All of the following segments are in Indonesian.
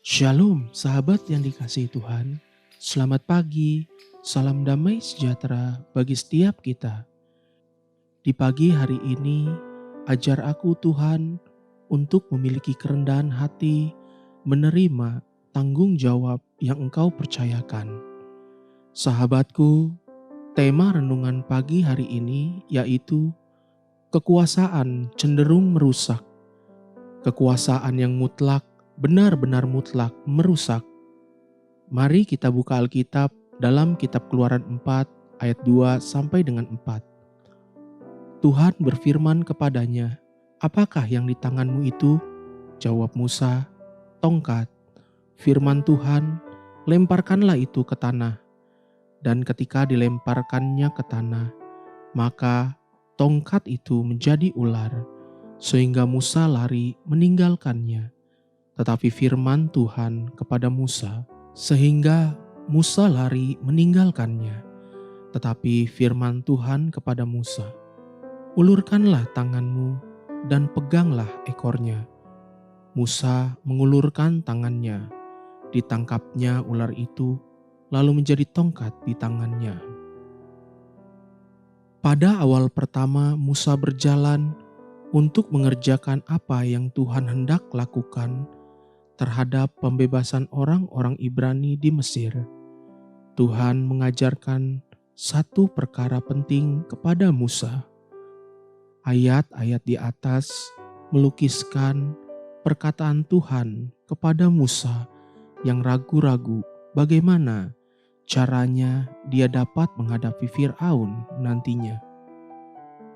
Shalom, sahabat yang dikasihi Tuhan. Selamat pagi, salam damai sejahtera bagi setiap kita. Di pagi hari ini, ajar aku Tuhan untuk memiliki kerendahan hati, menerima tanggung jawab yang Engkau percayakan. Sahabatku, tema renungan pagi hari ini yaitu kekuasaan cenderung merusak. Kekuasaan yang mutlak benar-benar mutlak merusak. Mari kita buka Alkitab dalam kitab Keluaran 4 ayat 2 sampai dengan 4. Tuhan berfirman kepadanya, "Apakah yang di tanganmu itu?" Jawab Musa, "Tongkat." Firman Tuhan, "Lemparkanlah itu ke tanah." Dan ketika dilemparkannya ke tanah, maka tongkat itu menjadi ular, sehingga Musa lari meninggalkannya. Tetapi firman Tuhan kepada Musa, sehingga Musa lari meninggalkannya. Tetapi firman Tuhan kepada Musa, "Ulurkanlah tanganmu dan peganglah ekornya." Musa mengulurkan tangannya, ditangkapnya ular itu, lalu menjadi tongkat di tangannya. Pada awal pertama Musa berjalan untuk mengerjakan apa yang Tuhan hendak lakukan terhadap pembebasan orang-orang Ibrani di Mesir. Tuhan mengajarkan satu perkara penting kepada Musa. Ayat-ayat di atas melukiskan perkataan Tuhan kepada Musa yang ragu-ragu bagaimana caranya dia dapat menghadapi Firaun nantinya.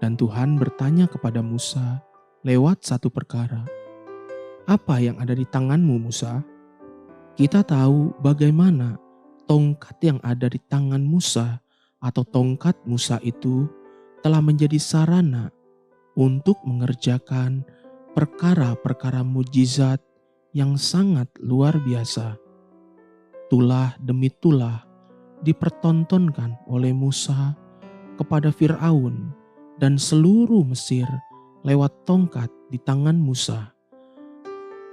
Dan Tuhan bertanya kepada Musa lewat satu perkara, "Apa yang ada di tanganmu, Musa?" Kita tahu bagaimana tongkat yang ada di tangan Musa atau tongkat Musa itu telah menjadi sarana untuk mengerjakan perkara-perkara mujizat yang sangat luar biasa. Tulah demi tulah dipertontonkan oleh Musa kepada Firaun dan seluruh Mesir lewat tongkat di tangan Musa.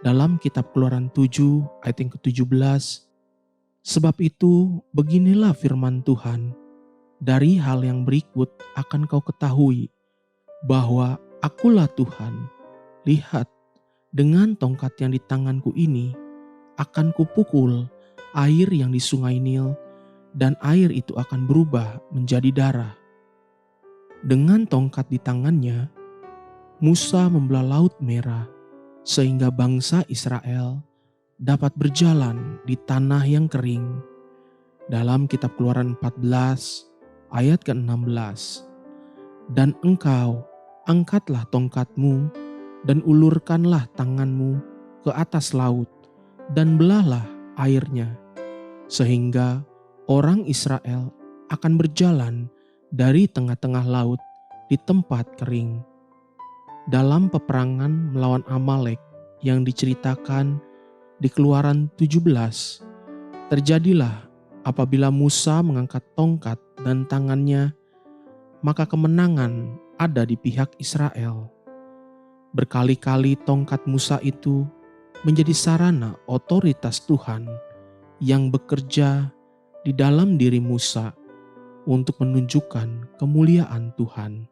Dalam kitab Keluaran 7 ayat yang ke-17, "Sebab itu beginilah firman Tuhan, dari hal yang berikut akan kau ketahui bahwa akulah Tuhan. Lihat, dengan tongkat yang di tanganku ini akan kupukul air yang di sungai Nil, dan air itu akan berubah menjadi darah." Dengan tongkat di tangannya, Musa membelah Laut Merah, sehingga bangsa Israel dapat berjalan di tanah yang kering. Dalam kitab Keluaran 14 ayat ke-16, "Dan engkau angkatlah tongkatmu dan ulurkanlah tanganmu ke atas laut dan belahlah airnya, sehingga orang Israel akan berjalan dari tengah-tengah laut di tempat kering." Dalam peperangan melawan Amalek yang diceritakan di Keluaran 17, terjadilah apabila Musa mengangkat tongkat dan tangannya, maka kemenangan ada di pihak Israel. Berkali-kali tongkat Musa itu menjadi sarana otoritas Tuhan yang bekerja di dalam diri Musa untuk menunjukkan kemuliaan Tuhan.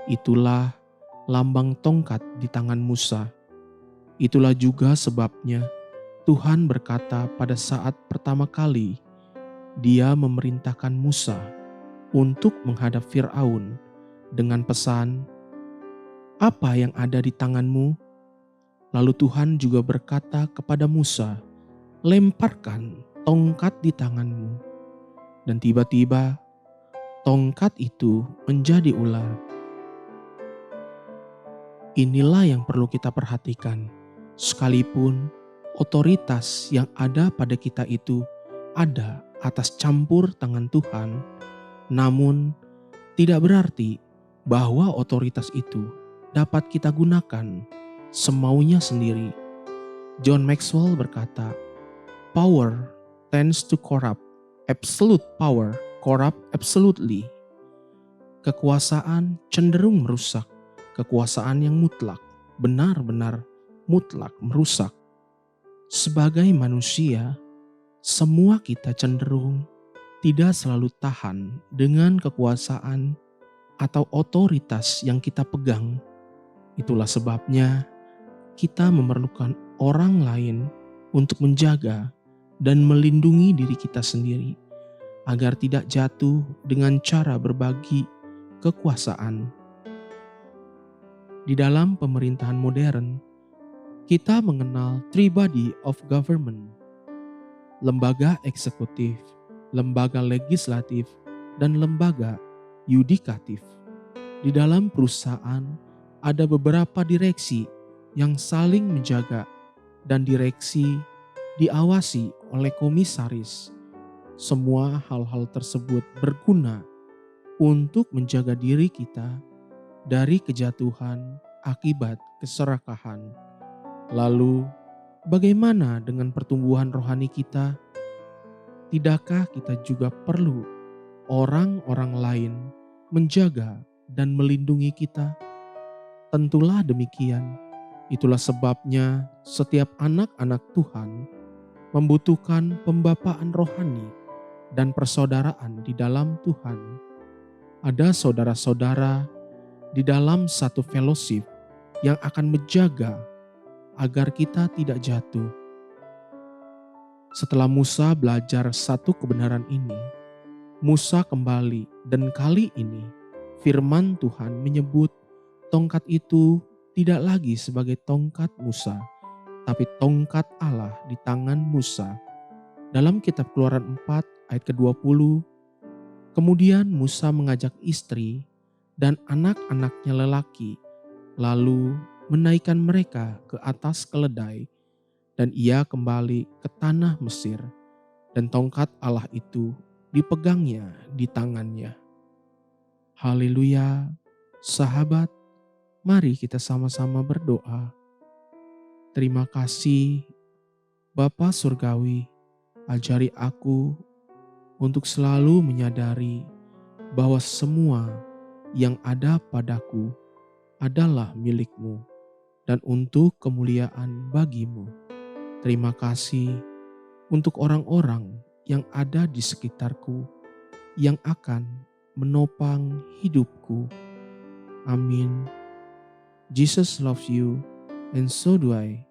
Itulah lambang tongkat di tangan Musa. Itulah juga sebabnya Tuhan berkata pada saat pertama kali Dia memerintahkan Musa untuk menghadap Firaun dengan pesan, "Apa yang ada di tanganmu?" Lalu Tuhan juga berkata kepada Musa, "Lemparkan tongkat di tanganmu." Dan tiba-tiba tongkat itu menjadi ular. Inilah yang perlu kita perhatikan. Sekalipun otoritas yang ada pada kita itu ada atas campur tangan Tuhan, namun tidak berarti bahwa otoritas itu dapat kita gunakan semaunya sendiri. John Maxwell berkata, "Power tends to corrupt. Absolute power corrupt absolutely." Kekuasaan cenderung merusak. Kekuasaan yang mutlak benar-benar mutlak merusak. Sebagai manusia, semua kita cenderung tidak selalu tahan dengan kekuasaan atau otoritas yang kita pegang. Itulah sebabnya kita memerlukan orang lain untuk menjaga dan melindungi diri kita sendiri agar tidak jatuh dengan cara berbagi kekuasaan. Di dalam pemerintahan modern, kita mengenal three body of government: lembaga eksekutif, lembaga legislatif, dan lembaga yudikatif. Di dalam perusahaan ada beberapa direksi yang saling menjaga dan direksi diawasi oleh komisaris. Semua hal-hal tersebut berguna untuk menjaga diri kita dari kejatuhan akibat keserakahan. Lalu, bagaimana dengan pertumbuhan rohani kita? Tidakkah kita juga perlu orang-orang lain menjaga dan melindungi kita? Tentulah demikian. Itulah sebabnya setiap anak-anak Tuhan membutuhkan pembapaan rohani dan persaudaraan di dalam Tuhan. Ada saudara-saudara di dalam satu fellowship yang akan menjaga agar kita tidak jatuh. Setelah Musa belajar satu kebenaran ini, Musa kembali dan kali ini firman Tuhan menyebut tongkat itu tidak lagi sebagai tongkat Musa, tapi tongkat Allah di tangan Musa. Dalam kitab Keluaran 4 ayat ke-20, kemudian Musa mengajak istri dan anak-anaknya lelaki, lalu menaikkan mereka ke atas keledai, dan ia kembali ke tanah Mesir, dan tongkat Allah itu dipegangnya di tangannya. Haleluya. Sahabat, mari kita sama-sama berdoa. Terima kasih Bapa Surgawi, ajari aku untuk selalu menyadari bahwa semua yang ada padaku adalah milik-Mu dan untuk kemuliaan bagi-Mu. Terima kasih untuk orang-orang yang ada di sekitarku yang akan menopang hidupku. Amin. Jesus loves you and so do I.